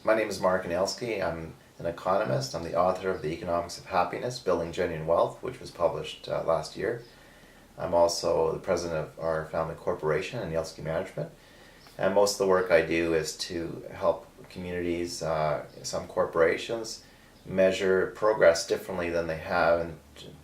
My name is Mark Anielski. I'm an economist. I'm the author of The Economics of Happiness, Building Genuine Wealth, which was published last year. I'm also the president of our family corporation, Anielski Management. And most of the work I do is to help communities, some corporations, measure progress differently than they have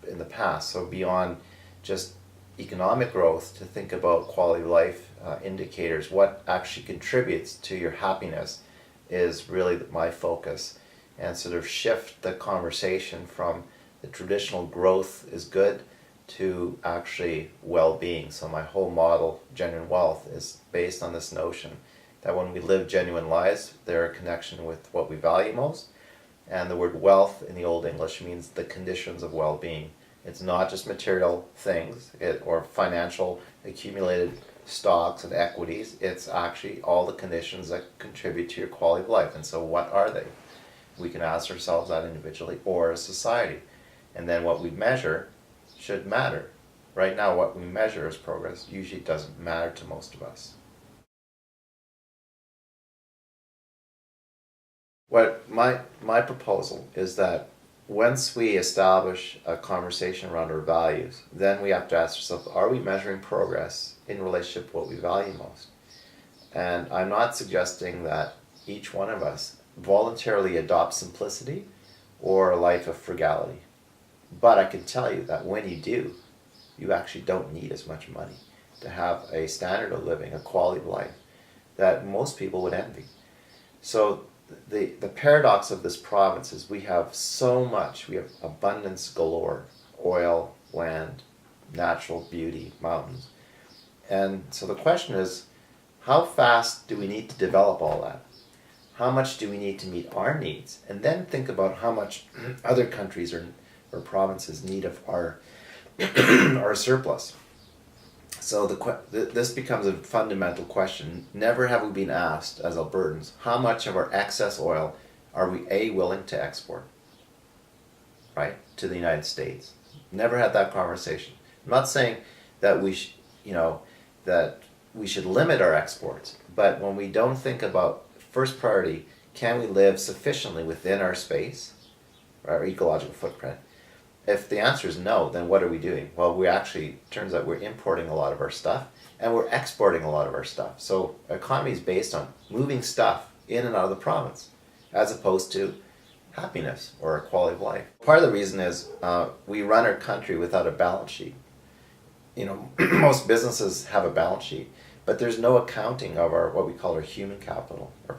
in the past. So beyond just economic growth, to think about quality of life indicators, what actually contributes to your happiness is really my focus, and sort of shift the conversation from the traditional growth is good to actually well-being. So my whole model, Genuine Wealth, is based on this notion that when we live genuine lives, they're a connection with what we value most. And the word wealth in the Old English means the conditions of well-being. It's not just material things or financial accumulated stocks and equities. It's actually all the conditions that contribute to your quality of life. And so what are they? We can ask ourselves that individually or as society. And then what we measure should matter. Right now, what we measure as progress usually doesn't matter to most of us. What my proposal is that once we establish a conversation around our values, then we have to ask ourselves, are we measuring progress in relationship to what we value most? And I'm not suggesting that each one of us voluntarily adopts simplicity or a life of frugality. But I can tell you that when you do, you actually don't need as much money to have a standard of living, a quality of life that most people would envy. So the paradox of this province is we have so much. We have abundance galore: oil, land, natural beauty, mountains. And so the question is, how fast do we need to develop all that? How much do we need to meet our needs? And then think about how much other countries or provinces need of our our surplus. So this becomes a fundamental question. Never have we been asked as Albertans, how much of our excess oil are we willing to export, right, to the United States? Never had that conversation. I'm not saying that that we should limit our exports, but when we don't think about first priority, can we live sufficiently within our space, our ecological footprint? If the answer is no, then what are we doing? Well, turns out we're importing a lot of our stuff and we're exporting a lot of our stuff. So our economy is based on moving stuff in and out of the province as opposed to happiness or quality of life. Part of the reason is we run our country without a balance sheet. Most businesses have a balance sheet, but there's no accounting of what we call our human capital, or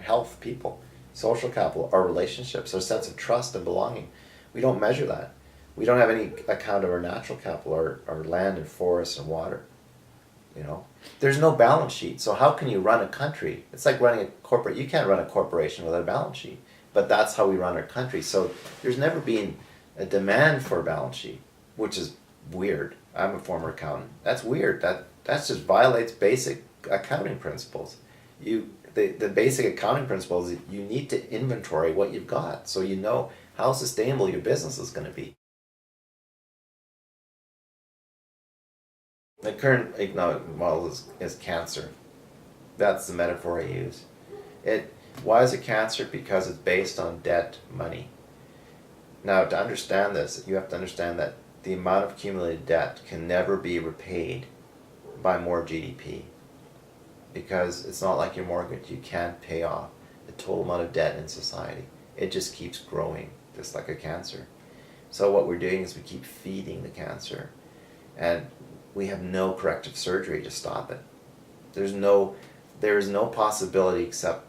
health, people, social capital, our relationships, our sense of trust and belonging. We don't measure that. We don't have any account of our natural capital, our land and forests and water. There's no balance sheet. So how can you run a country? It's like running a corporate. You can't run a corporation without a balance sheet. But that's how we run our country. So there's never been a demand for a balance sheet, which is weird. I'm a former accountant. That's weird. That just violates basic accounting principles. The basic accounting principle is you need to inventory what you've got so you know how sustainable your business is going to be. The current economic model is cancer. That's the metaphor I use. Why is it cancer? Because it's based on debt money. Now, to understand this, you have to understand that the amount of accumulated debt can never be repaid by more GDP, because it's not like your mortgage. You can't pay off the total amount of debt in society. It just keeps growing, just like a cancer. So what we're doing is we keep feeding the cancer, and we have no corrective surgery to stop it. There is no possibility except,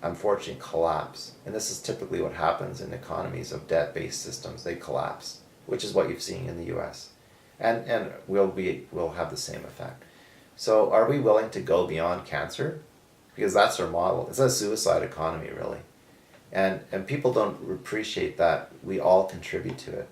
unfortunately, collapse. And this is typically what happens in economies of debt-based systems. They collapse, which is what you've seen in the U.S. And we'll have the same effect. So are we willing to go beyond cancer? Because that's our model. It's a suicide economy, really. And people don't appreciate that we all contribute to it.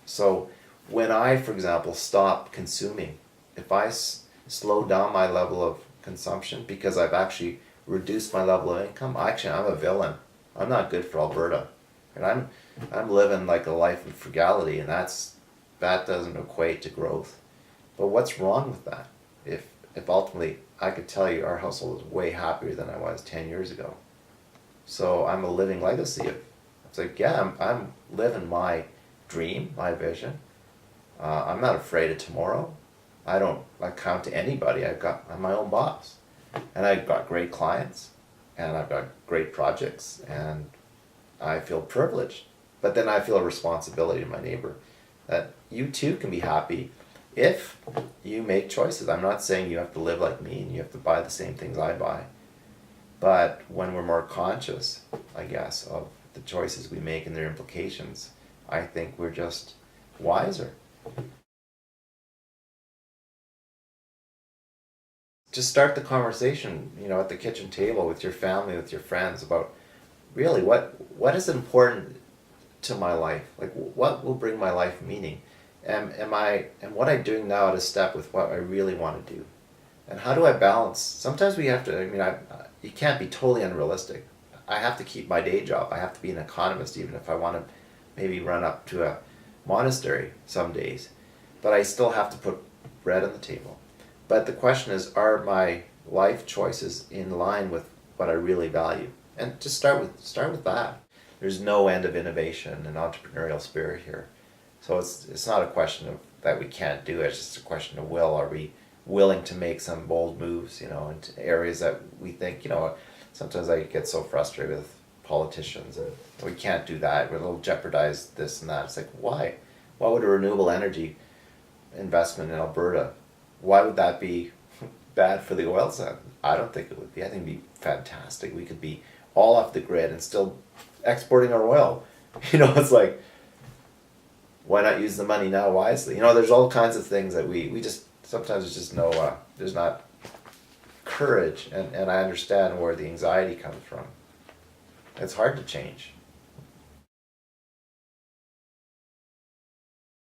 So when I, for example, stop consuming, if I slow down my level of consumption because I've actually reduced my level of income, I'm a villain. I'm not good for Alberta. And I'm living like a life of frugality, and that doesn't equate to growth. But what's wrong with that? If ultimately I could tell you our household is way happier than I was 10 years ago. So I'm a living legacy of, it's like, yeah, I'm living my dream, my vision. I'm not afraid of tomorrow. I don't account to anybody. I'm my own boss. And I've got great clients, and I've got great projects, and I feel privileged. But then I feel a responsibility to my neighbor that you too can be happy if you make choices. I'm not saying you have to live like me and you have to buy the same things I buy. But when we're more conscious, I guess, of the choices we make and their implications, I think we're just wiser. Just start the conversation, at the kitchen table with your family, with your friends about really what is important to my life? Like, what will bring my life meaning? And what I'm doing now to step with what I really want to do? And how do I balance? Sometimes we have to, you can't be totally unrealistic. I have to keep my day job. I have to be an economist even if I want to maybe run up to a monastery some days. But I still have to put bread on the table. But the question is, are my life choices in line with what I really value? And just start with that. There's no end of innovation and entrepreneurial spirit here. So it's not a question of that we can't do it, it's just a question of will. Are we willing to make some bold moves, into areas that we think, sometimes I get so frustrated with politicians and we can't do that, it'll jeopardize this and that. It's like, why? Why would a renewable energy investment in Alberta, why would that be bad for the oil sand? I don't think it would be. I think it'd be fantastic. We could be all off the grid and still exporting our oil. It's like, why not use the money now wisely? There's all kinds of things that we just, sometimes there's just no, there's not courage, and I understand where the anxiety comes from. It's hard to change.